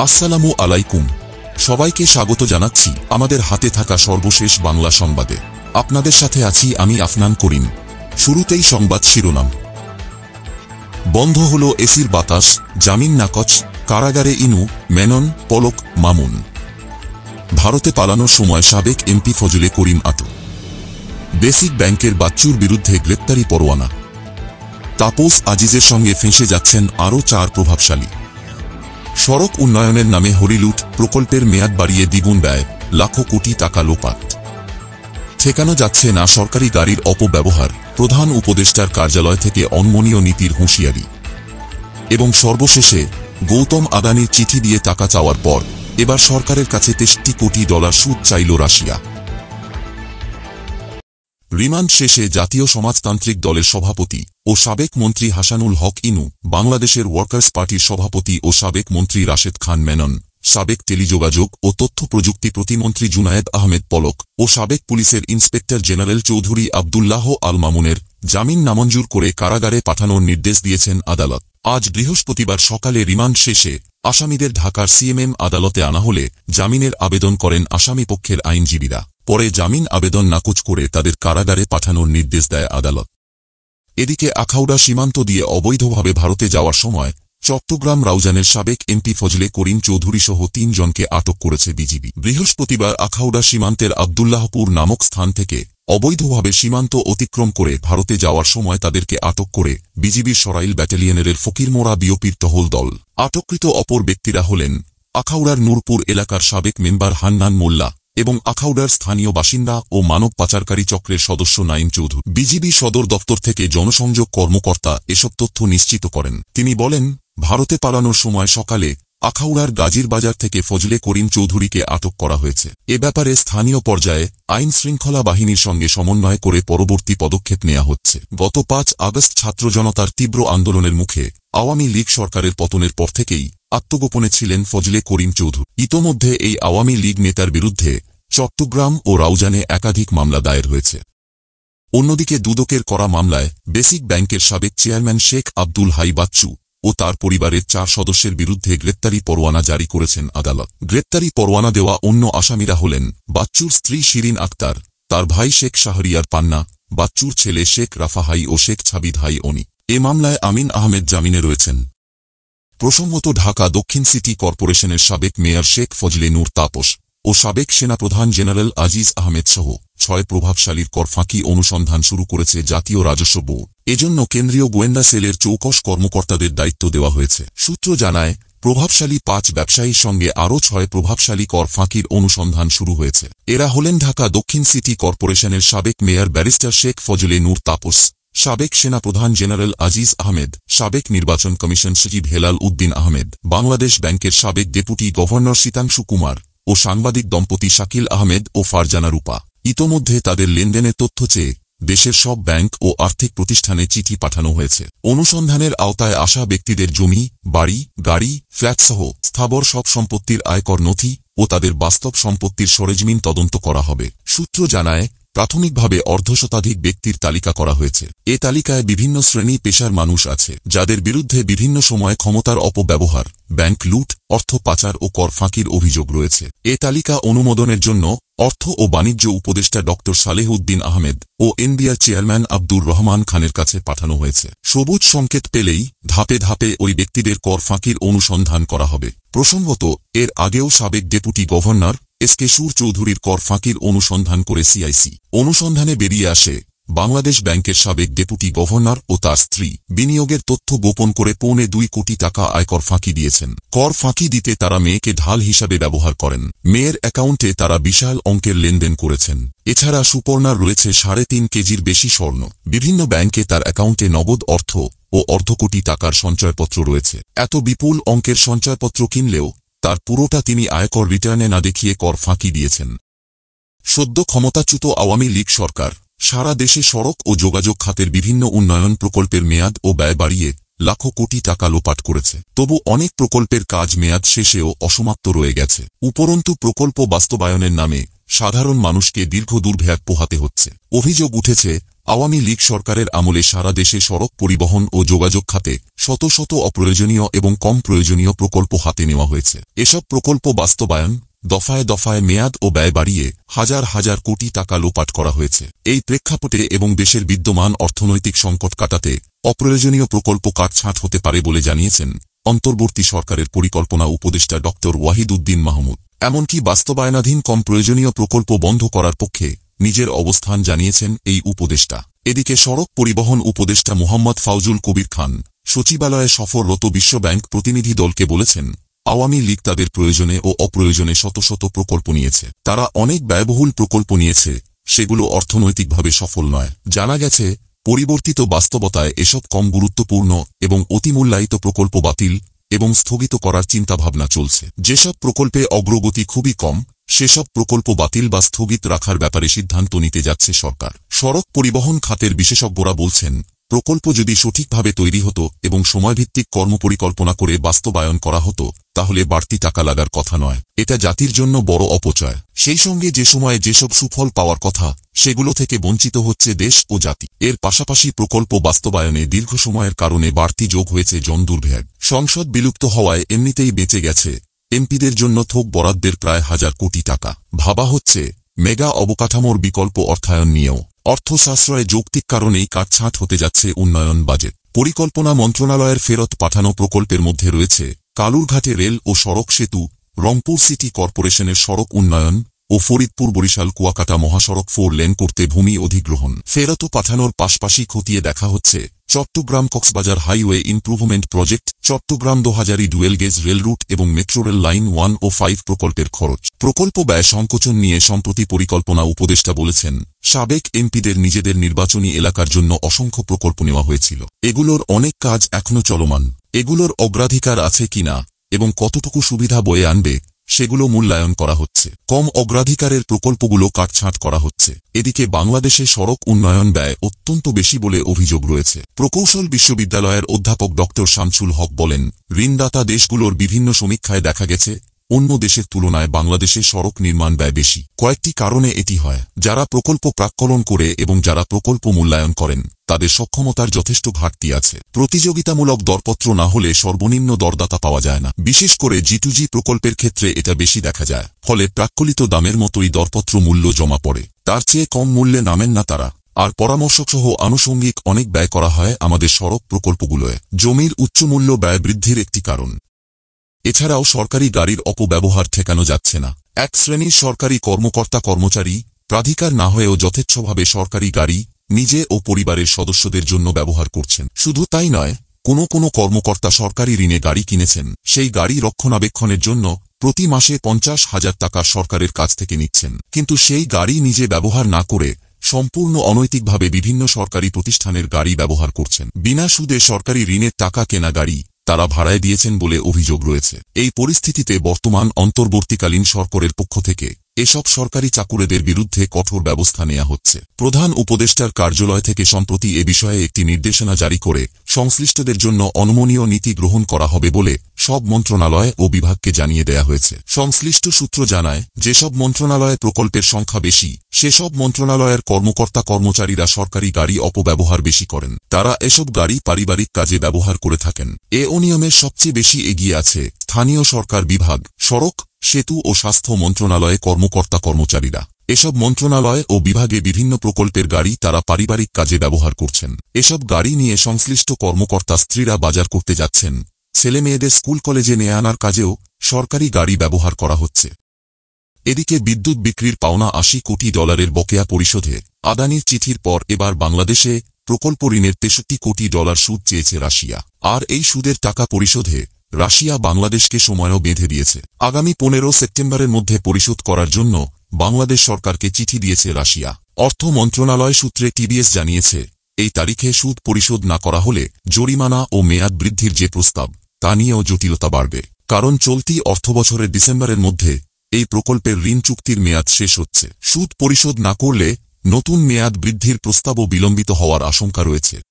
আসসালামু আলাইকুম। সবাইকে স্বাগত জানাচ্ছি আমাদের হাতে থাকা সর্বশেষ বাংলা সংবাদে। আপনাদের সাথে আছি আমি আফনান করিম। শুরুতেই সংবাদ শিরোনাম। বন্ধ হলো এসির বাতাস, জামিন নাকচ, কারাগারে ইনু, মেনন, পলক, মামুন। ভারতে পালানোর সময় সাবেক এমপি ফজলে করিম আটক। বেসিক ব্যাংকের বাচ্চুর বিরুদ্ধে গ্রেপ্তারি পরোয়ানা। তাপস আজিজের সঙ্গে ফেঁসে যাচ্ছেন আরও 4 প্রভাবশালী। সড়ক উন্নয়নের নামে হরিলুট, প্রকল্পের মেয়াদ বাড়িয়ে দ্বিগুণ ব্যয়, লাখো কোটি টাকা লোপাট। ঠেকানো যাচ্ছে না সরকারি গাড়ির অপব্যবহার, প্রধান উপদেষ্টার কার্যালয় থেকে অনমনীয় নীতির হুঁশিয়ারি। এবং সর্বশেষে গৌতম আদানির চিঠি দিয়ে টাকা চাওয়ার পর এবার সরকারের কাছে $63 কোটি সুদ চাইল রাশিয়া। রিমান্ড শেষে জাতীয় সমাজতান্ত্রিক দলের সভাপতি ও সাবেক মন্ত্রী হাসানুল হক ইনু, বাংলাদেশের ওয়ার্কার্স পার্টির সভাপতি ও সাবেক মন্ত্রী রাশেদ খান মেনন, সাবেক টেলিযোগাযোগ ও তথ্য প্রযুক্তি প্রতিমন্ত্রী জুনায়েদ আহমেদ পলক ও সাবেক পুলিশের ইন্সপেক্টর জেনারেল চৌধুরী আবদুল্লাহ আল মামুনের জামিন নামঞ্জুর করে কারাগারে পাঠানোর নির্দেশ দিয়েছেন আদালত। আজ বৃহস্পতিবার সকালে রিমান্ড শেষে আসামিদের ঢাকার সিএমএম আদালতে আনা হলে জামিনের আবেদন করেন আসামি পক্ষের আইনজীবীরা। পরে জামিন আবেদন নাকচ করে তাদের কারাগারে পাঠানোর নির্দেশ দেয় আদালত। এদিকে আখাউড়া সীমান্ত দিয়ে অবৈধভাবে ভারতে যাওয়ার সময় চট্টগ্রাম রাউজানের সাবেক এমপি ফজলে করিম চৌধুরীসহ 3 জনকে আটক করেছে বিজিবি। বৃহস্পতিবার আখাউড়া সীমান্তের আবদুল্লাহপুর নামক স্থান থেকে অবৈধভাবে সীমান্ত অতিক্রম করে ভারতে যাওয়ার সময় তাদেরকে আটক করে বিজিবির সরাইল ব্যাটালিয়নের ফকিরমোড়া বিওপির টহল দল। আটককৃত অপর ব্যক্তিরা হলেন আখাউড়ার নূরপুর এলাকার সাবেক মেম্বার হান্নান মোল্লা এবং আখাউড়ার স্থানীয় বাসিন্দা ও মানব পাচারকারী চক্রের সদস্য নাইম চৌধুরী। বিজিবি সদর দপ্তর থেকে জনসংযোগ কর্মকর্তা এসব তথ্য নিশ্চিত করেন। তিনি বলেন, ভারতে পালানোর সময় সকালে আখাউড়ার গাজীর বাজার থেকে ফজলে করিম চৌধুরীকে আটক করা হয়েছে। এ ব্যাপারে স্থানীয় পর্যায়ে আইন শৃঙ্খলা বাহিনীর সঙ্গে সমন্বয় করে পরবর্তী পদক্ষেপ নেওয়া হচ্ছে। গত 5 আগস্ট ছাত্র জনতার তীব্র আন্দোলনের মুখে আওয়ামী লীগ সরকারের পতনের পর থেকেই আত্মগোপনে ছিলেন ফজলে করিম চৌধুরী। ইতোমধ্যে এই আওয়ামী লীগ নেতার বিরুদ্ধে চট্টগ্রাম ও রাউজানে একাধিক মামলা দায়ের হয়েছে। অন্যদিকে দুদকের করা মামলায় বেসিক ব্যাংকের সাবেক চেয়ারম্যান শেখ আব্দুল হাই বাচ্চু ও তার পরিবারের 4 সদস্যের বিরুদ্ধে গ্রেপ্তারি পরোয়ানা জারি করেছেন আদালত। গ্রেপ্তারি পরোয়ানা দেওয়া অন্য আসামিরা হলেন বাচ্চুর স্ত্রী শিরিন আক্তার, তার ভাই শেখ শাহরিয়ার পান্না, বাচ্চুর ছেলে শেখ রাফা হাই ও শেখ ছাবিদ হাই অনি। এ মামলায় আমিন আহমেদ জামিনে রয়েছেন। প্রসঙ্গত, ঢাকা দক্ষিণ সিটি কর্পোরেশনের সাবেক মেয়র শেখ ফজলে নূর তাপস ও সাবেক সেনাপ্রধান জেনারেল আজিজ আহমেদ সহ 6 প্রভাবশালীর কর ফাঁকি অনুসন্ধান শুরু করেছে জাতীয় রাজস্ব বোর্ড। এজন্য কেন্দ্রীয় গোয়েন্দা সেলের চৌকস কর্মকর্তাদের দায়িত্ব দেওয়া হয়েছে। সূত্র জানায়, প্রভাবশালী 5 ব্যবসায়ীর সঙ্গে আরও 6 প্রভাবশালী কর ফাঁকির অনুসন্ধান শুরু হয়েছে। এরা হলেন ঢাকা দক্ষিণ সিটি কর্পোরেশনের সাবেক মেয়র ব্যারিস্টার শেখ ফজলে নূর তাপস, সাবেক সেনাপ্রধান জেনারেল আজিজ আহমেদ, সাবেক নির্বাচন কমিশন সচিব হেলাল উদ্দিন আহমেদ, বাংলাদেশ ব্যাংকের সাবেক ডেপুটি গভর্নর শীতাংশু কুমার ও সাংবাদিক দম্পতি শাকিল আহমেদ ও ফারজানা রূপা। ইতোমধ্যে তাদের লেনদেনের তথ্য চেয়ে দেশের সব ব্যাংক ও আর্থিক প্রতিষ্ঠানে চিঠি পাঠানো হয়েছে। অনুসন্ধানের আওতায় আসা ব্যক্তিদের জমি, বাড়ি, গাড়ি, ফ্ল্যাটসহ স্থাবর সব সম্পত্তির আয়কর নথি ও তাদের বাস্তব সম্পত্তির সরেজমিন তদন্ত করা হবে। সূত্র জানায়, প্রাথমিকভাবে অর্ধশতাধিক ব্যক্তির তালিকা করা হয়েছে। এ তালিকায় বিভিন্ন শ্রেণী পেশার মানুষ আছে, যাদের বিরুদ্ধে বিভিন্ন সময় ক্ষমতার অপব্যবহার, ব্যাংক লুট, অর্থ পাচার ও কর ফাঁকির অভিযোগ রয়েছে। এ তালিকা অনুমোদনের জন্য অর্থ ও বাণিজ্য উপদেষ্টা ড সালেহ উদ্দিন আহমেদ ও এনবিআর চেয়ারম্যান আব্দুর রহমান খানের কাছে পাঠানো হয়েছে। সবুজ সংকেত পেলেই ধাপে ধাপে ওই ব্যক্তিদের কর ফাঁকির অনুসন্ধান করা হবে। প্রসঙ্গত, এর আগেও সাবেক ডেপুটি গভর্নর এসকে সুর চৌধুরীর কর ফাঁকির অনুসন্ধান করে সিআইসি। অনুসন্ধানে বেরিয়ে আসে, বাংলাদেশ ব্যাংকের সাবেক ডেপুটি গভর্নর ও তার স্ত্রী বিনিয়োগের তথ্য গোপন করে $2.25 কোটি আয়কর ফাঁকি দিয়েছেন। কর ফাঁকি দিতে তারা মেয়েকে ঢাল হিসাবে ব্যবহার করেন। মেয়ের অ্যাকাউন্টে তারা বিশাল অঙ্কের লেনদেন করেছেন। এছাড়া সুপর্ণার রয়েছে 3.5 কেজির বেশি স্বর্ণ। বিভিন্ন ব্যাংকে তার অ্যাকাউন্টে নগদ অর্থ ও অর্ধকোটি টাকার সঞ্চয়পত্র রয়েছে। এত বিপুল অঙ্কের সঞ্চয়পত্র কিনলেও তার পুরোটা তিনি আয়কর রিটার্নে না দেখিয়ে কর ফাঁকি দিয়েছেন। সদ্য ক্ষমতাচ্যুত আওয়ামী লীগ সরকার সারা দেশে সড়ক ও যোগাযোগ খাতের বিভিন্ন উন্নয়ন প্রকল্পের মেয়াদ ও ব্যয় বাড়িয়ে লাখো কোটি টাকা লোপাট করেছে। তবু অনেক প্রকল্পের কাজ মেয়াদ শেষেও অসমাপ্ত রয়ে গেছে। উপরন্তু প্রকল্প বাস্তবায়নের নামে সাধারণ মানুষকে দীর্ঘ দুর্ভোগ পোহাতে হচ্ছে। অভিযোগ উঠেছে, আওয়ামী লীগ সরকারের আমলে সারা দেশে সড়ক পরিবহন ও যোগাযোগ খাতে শত শত অপ্রয়োজনীয় এবং কম প্রয়োজনীয় প্রকল্প হাতে নেওয়া হয়েছে। এসব প্রকল্প বাস্তবায়ন দফায় দফায় মেয়াদ ও ব্যয় বাড়িয়ে হাজার হাজার কোটি টাকা লোপাট করা হয়েছে। এই প্রেক্ষাপটে এবং দেশের বিদ্যমান অর্থনৈতিক সংকট কাটাতে অপ্রয়োজনীয় প্রকল্প কাটছাঁট হতে পারে বলে জানিয়েছেন অন্তর্বর্তী সরকারের পরিকল্পনা উপদেষ্টা ড. ওয়াহিদ উদ্দিন মাহমুদ। এমনকি বাস্তবায়নাধীন কম প্রয়োজনীয় প্রকল্প বন্ধ করার পক্ষে নিজের অবস্থান জানিয়েছেন এই উপদেষ্টা। এদিকে সড়ক পরিবহন উপদেষ্টা মোহাম্মদ ফাউজুল কবির খান সচিবালয়ে সফররত বিশ্বব্যাংক প্রতিনিধি দলকে বলেছেন, আওয়ামী লীগ তাদের প্রয়োজনে ও অপ্রয়োজনে শত শত প্রকল্প নিয়েছে। তারা অনেক ব্যয়বহুল প্রকল্প নিয়েছে, সেগুলো অর্থনৈতিকভাবে সফল নয়। জানা গেছে, পরিবর্তিত বাস্তবতায় এসব কম গুরুত্বপূর্ণ এবং অতিমূল্যায়িত প্রকল্প বাতিল এবং স্থগিত করার চিন্তাভাবনা চলছে। যেসব প্রকল্পে অগ্রগতি খুবই কম, সেসব প্রকল্প বাতিল বা স্থগিত রাখার ব্যাপারে সিদ্ধান্ত নিতে যাচ্ছে সরকার। সড়ক পরিবহন খাতের বিশেষজ্ঞরা বলছেন, প্রকল্প যদি সঠিকভাবে তৈরি হতো এবং সময়ভিত্তিক কর্মপরিকল্পনা করে বাস্তবায়ন করা হতো, তাহলে বাড়তি টাকা লাগার কথা নয়। এটা জাতির জন্য বড় অপচয়। সেই সঙ্গে যে সময়ে যেসব সুফল পাওয়ার কথা, সেগুলো থেকে বঞ্চিত হচ্ছে দেশ ও জাতি। এর পাশাপাশি প্রকল্প বাস্তবায়নে দীর্ঘ সময়ের কারণে বাড়তি যোগ হয়েছে জনদুর্ভোগ। সংসদ বিলুপ্ত হওয়ায় এমনিতেই বেঁচে গেছে এমপিদের জন্য থোক বরাদ্দের প্রায় 1000 কোটি টাকা। ভাবা হচ্ছে মেগা অবকাঠামোর বিকল্প অর্থায়ন নিয়েও। অর্থ সাশ্রয়ে যৌক্তিক কারণেই কাটছাঁট হতে যাচ্ছে উন্নয়ন বাজেট। পরিকল্পনা মন্ত্রণালয়ের ফেরত পাঠানো প্রকল্পের মধ্যে রয়েছে কালুরঘাটে রেল ও সড়ক সেতু, রংপুর সিটি কর্পোরেশনের সড়ক উন্নয়ন ও ফরিদপুর বরিশাল কুয়াকাটা মহাসড়ক 4 লেন করতে ভূমি অধিগ্রহণ। ফেরত পাঠানোর পাশাপাশি খতিয়ে দেখা হচ্ছে Chattogram Cox's Bazar highway improvement project, Chattogram Dohazari dual gauge rail route এবং মেট্রো রেল লাইন 1 ও 5 প্রকল্পের খরচ। প্রকল্প ব্যয় সংকোচন নিয়ে সম্প্রতি পরিকল্পনা উপদেষ্টা বলেছেন, সাবেক এমপিদের নিজেদের নির্বাচনী এলাকার জন্য অসংখ্য প্রকল্প নেওয়া হয়েছিল। এগুলোর অনেক কাজ এখনো চলমান। এগুলোর অগ্রাধিকার আছে কিনা এবং কতটুকু সুবিধা বয়ে আনবে, সেগুলো মূল্যায়ন করা হচ্ছে। কম অগ্রাধিকারের প্রকল্পগুলো কাটছাঁট করা হচ্ছে। এদিকে বাংলাদেশে সড়ক উন্নয়ন ব্যয় অত্যন্ত বেশি বলে অভিযোগ রয়েছে। প্রকৌশল বিশ্ববিদ্যালয়ের অধ্যাপক ড. শামসুল হক বলেন, ঋণদাতা দেশগুলোর বিভিন্ন সমীক্ষায় দেখা গেছে অন্য দেশের তুলনায় বাংলাদেশে সড়ক নির্মাণ ব্যয় বেশি। কয়েকটি কারণে এটি হয়। যারা প্রকল্প প্রাক্কলন করে এবং যারা প্রকল্প মূল্যায়ন করেন, তাদের সক্ষমতার যথেষ্ট ঘাটতি আছে। প্রতিযোগিতামূলক দরপত্র না হলে সর্বনিম্ন দরদাতা পাওয়া যায় না। বিশেষ করে G2G প্রকল্পের ক্ষেত্রে এটা বেশি দেখা যায়। ফলে প্রাক্কলিত দামের মতোই দরপত্র মূল্য জমা পড়ে। তার চেয়ে কম মূল্যে নামেন না তারা। আর পরামর্শসহ আনুষঙ্গিক অনেক ব্যয় করা হয় আমাদের সড়ক প্রকল্পগুলোয়। জমির উচ্চমূল্য ব্যয় বৃদ্ধির একটি কারণ। এছাড়াও সরকারি গাড়ির অপব্যবহার ঠেকানো যাচ্ছে না। এক শ্রেণীর সরকারি কর্মকর্তা কর্মচারী প্রাধিকার না হয়েও যথেচ্ছভাবে সরকারি গাড়ি নিজে ও পরিবারের সদস্যদের জন্য ব্যবহার করছেন। শুধু তাই নয়, কোনো কর্মকর্তা সরকারি ঋণে গাড়ি কিনেছেন, সেই গাড়ি রক্ষণাবেক্ষণের জন্য প্রতি মাসে 50,000 টাকা সরকারের কাছ থেকে নিচ্ছেন। কিন্তু সেই গাড়ি নিজে ব্যবহার না করে সম্পূর্ণ অনৈতিকভাবে বিভিন্ন সরকারি প্রতিষ্ঠানের গাড়ি ব্যবহার করছেন। বিনা সুদে সরকারি ঋণের টাকা কেনা গাড়ি তারা ভাড়ায় দিয়েছেন বলে অভিযোগ রয়েছে। এই পরিস্থিতিতে বর্তমান অন্তর্বর্তীকালীন সরকারের পক্ষ থেকে এসব সরকারি চাকুরেদের বিরুদ্ধে কঠোর ব্যবস্থা নেওয়া হচ্ছে। প্রধান উপদেষ্টার কার্যালয় থেকে সম্প্রতি এ বিষয়ে একটি নির্দেশনা জারি করে সংশ্লিষ্টদের জন্য অনমনীয় নীতি গ্রহণ করা হবে বলে সব মন্ত্রণালয় ও বিভাগকে জানিয়ে দেয়া হয়েছে। সংশ্লিষ্ট সূত্র জানায়, যেসব মন্ত্রণালয়ে প্রকল্পের সংখ্যা বেশি, সেসব মন্ত্রণালয়ের কর্মকর্তা কর্মচারীরা সরকারি গাড়ি অপব্যবহার বেশি করেন। তারা এসব গাড়ি পারিবারিক কাজে ব্যবহার করে থাকেন। এ অনিয়মের সবচেয়ে বেশি এগিয়ে আছে স্থানীয় সরকার বিভাগ, সড়ক, সেতু ও স্বাস্থ্য মন্ত্রণালয়ে কর্মকর্তা কর্মচারীরা। এসব মন্ত্রণালয় ও বিভাগে বিভিন্ন প্রকল্পের গাড়ি তারা পারিবারিক কাজে ব্যবহার করছেন। এসব গাড়ি নিয়ে সংশ্লিষ্ট কর্মকর্তা স্ত্রীরা বাজার করতে যাচ্ছেন। ছেলেমেয়েদের স্কুল কলেজে নিয়ে আনার কাজেও সরকারি গাড়ি ব্যবহার করা হচ্ছে। এদিকে বিদ্যুৎ বিক্রির পাওনা $80 কোটি বকেয়া পরিশোধে আদানির চিঠির পর এবার বাংলাদেশে প্রকল্প ঋণের $63 কোটি সুদ চেয়েছে রাশিয়া। আর এই সুদের টাকা পরিশোধে রাশিয়া বাংলাদেশকে সময়ও বেঁধে দিয়েছে। আগামী 15 সেপ্টেম্বরের মধ্যে পরিশোধ করার জন্য বাংলাদেশ সরকারকে চিঠি দিয়েছে রাশিয়া। অর্থ মন্ত্রণালয় সূত্রে TBS জানিয়েছে, এই তারিখে সুদ পরিশোধ না করা হলে জরিমানা ও মেয়াদ বৃদ্ধির যে প্রস্তাব, তা নিয়েও জটিলতা বাড়বে। কারণ চলতি অর্থবছরের ডিসেম্বরের মধ্যে এই প্রকল্পের ঋণ চুক্তির মেয়াদ শেষ হচ্ছে। সুদ পরিশোধ না করলে নতুন মেয়াদ বৃদ্ধির প্রস্তাবও বিলম্বিত হওয়ার আশঙ্কা রয়েছে।